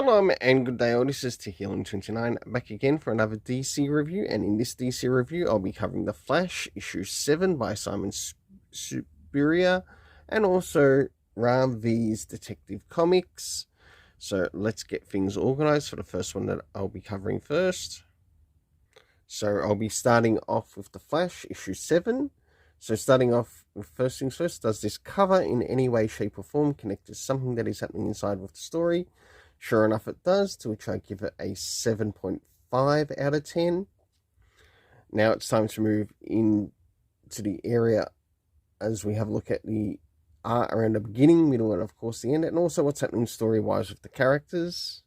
Shalom and good day all, this is Healing29 back again for another DC review, and in this DC review I'll be covering The Flash issue 7 by Simon Spurrier and also vids Detective Comics. So let's get things organised for the first one that I'll be covering first. So I'll be starting off with The Flash issue 7. So starting off with first things first, does this cover in any way, shape or form connect to something that is happening inside with the story? Sure enough it does, to which I give it a 7.5 out of 10. Now it's time to move into the area as we have a look at the art around the beginning, middle and of course the end, and also what's happening story-wise with the characters.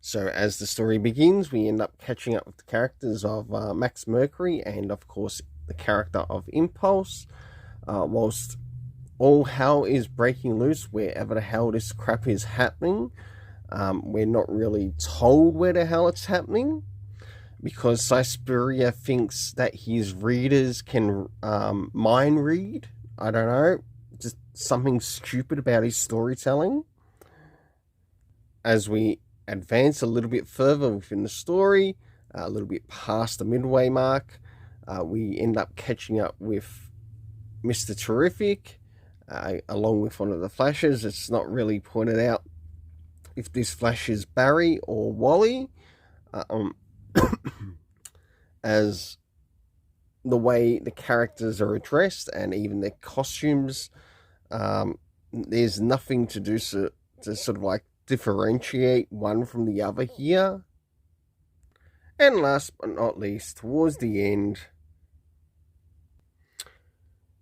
So as the story begins, we end up catching up with the characters of Max Mercury and of course the character of Impulse, whilst all hell is breaking loose wherever the hell this crap is happening. We're not really told where the hell it's happening, because Spurrier thinks that his readers can mind read. I don't know, just something stupid about his storytelling. As we advance a little bit further within the story, a little bit past the midway mark, we end up catching up with Mr. Terrific, along with one of the Flashes. It's not really pointed out if this Flash is Barry or Wally, as the way the characters are addressed and even their costumes, there's nothing to do to sort of like differentiate one from the other here. And last but not least, towards the end,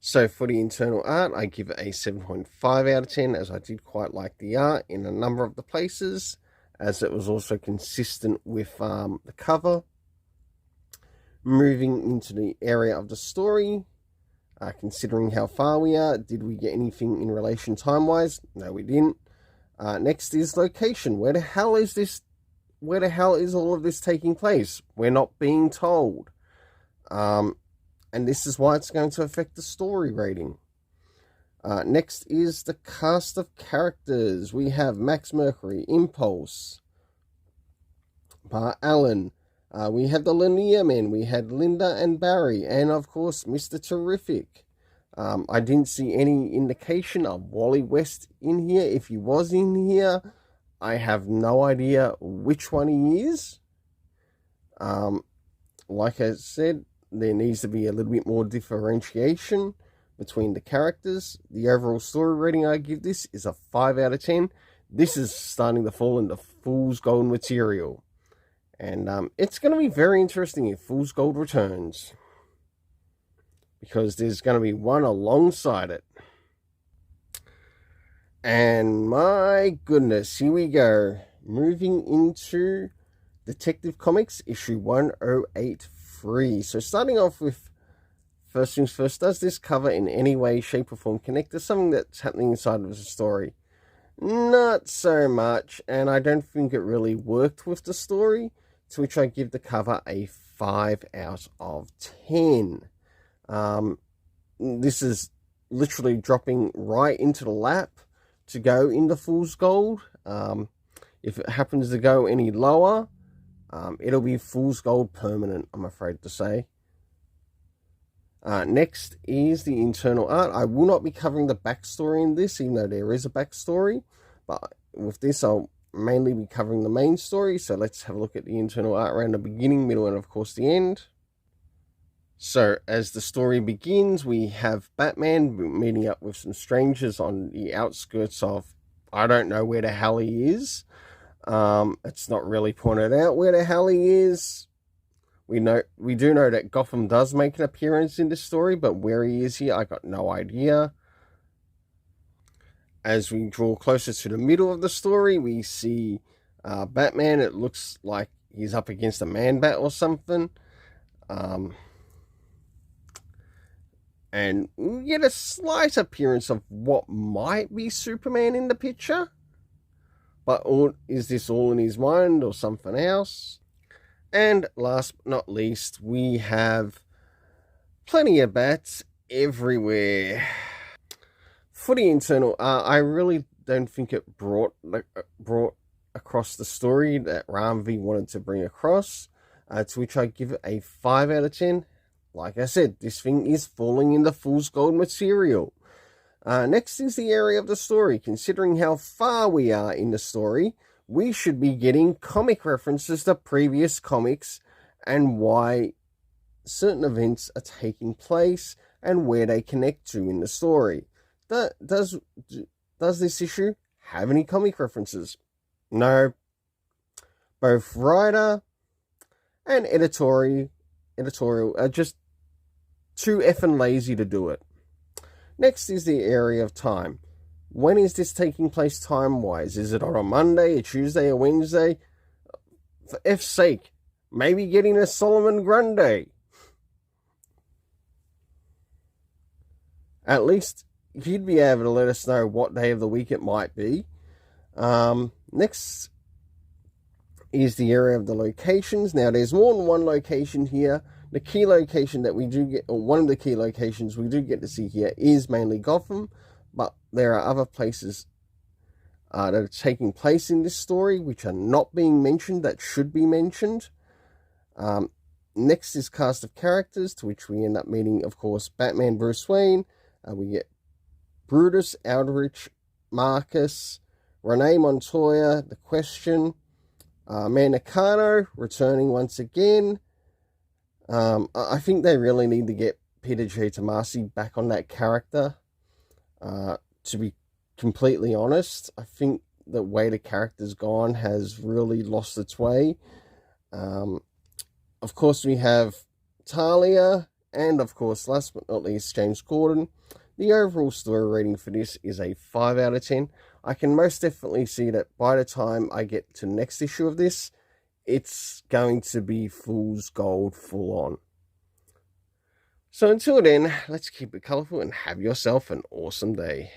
so for the internal art, I give it a 7.5 out of 10, as I did quite like the art in a number of the places, as it was also consistent with the cover. Moving into the area of the story, considering how far we are, did we get anything in relation time-wise? No, we didn't. Next is location. Where the hell is this? Where the hell is all of this taking place? We're not being told. And this is why it's going to affect the story rating. Next is the cast of characters. We have Max Mercury, Impulse, Bart Allen. We had the Linear Men. We had Linda and Barry. And, of course, Mr. Terrific. I didn't see any indication of Wally West in here. If he was in here, I have no idea which one he is. Like I said, there needs to be a little bit more differentiation between the characters. The overall story rating I give this is a 5 out of 10. This is starting to fall into Fool's Gold material. And it's going to be very interesting if Fool's Gold returns, because there's going to be one alongside it. And my goodness, here we go. Moving into Detective Comics, issue 1083. So starting off with first things first, does this cover in any way, shape or form connect to something that's happening inside of the story? Not so much, and I don't think it really worked with the story, to which I give the cover a 5 out of 10. This is literally dropping right into the lap to go into Fool's Gold. If it happens to go any lower, it'll be Fool's Gold permanent, I'm afraid to say. Next is the internal art. I will not be covering the backstory in this, even though there is a backstory. But with this, I'll mainly be covering the main story. So let's have a look at the internal art around the beginning, middle, and of course the end. So as the story begins, we have Batman meeting up with some strangers on the outskirts of, I don't know where the hell he is. It's not really pointed out where the hell he is. We do know that Gotham does make an appearance in this story, but where he is here, I got no idea. As we draw closer to the middle of the story, we see Batman. It looks like he's up against a Man-Bat or something. And we get a slight appearance of what might be Superman in the picture. But is this all in his mind or something else? And last but not least, we have plenty of bats everywhere. For the internal art, I really don't think it brought across the story that Ramvi wanted to bring across, to which I give it a 5 out of 10. Like I said, this thing is falling in the fool's gold material. Next is the area of the story. Considering how far we are in the story, we should be getting comic references to previous comics and why certain events are taking place and where they connect to in the story. Does this issue have any comic references? No. Both writer and editorial are just too effing lazy to do it. Next is the area of time. When is this taking place time-wise? Is it on a Monday, a Tuesday, a Wednesday? For F's sake, maybe getting a Solomon Grundy. At least he'd be able to let us know what day of the week it might be. Next is the area of the locations. Now, there's more than one location here. The key location that we do get, or one of the key locations we do get to see here, is mainly Gotham, but there are other places that are taking place in this story which are not being mentioned that should be mentioned. Next is cast of characters, to which we end up meeting, of course, Batman Bruce Wayne. We get Brutus, Aldrich, Marcus, Renee Montoya, The Question, Mandicano returning once again. I think they really need to get Peter J. Tomasi back on that character. To be completely honest, I think the way the character's gone has really lost its way. Of course, we have Talia, and of course, last but not least, James Gordon. The overall story rating for this is a 5 out of 10. I can most definitely see that by the time I get to the next issue of this, it's going to be fool's gold full on. So until then, let's keep it colourful and have yourself an awesome day.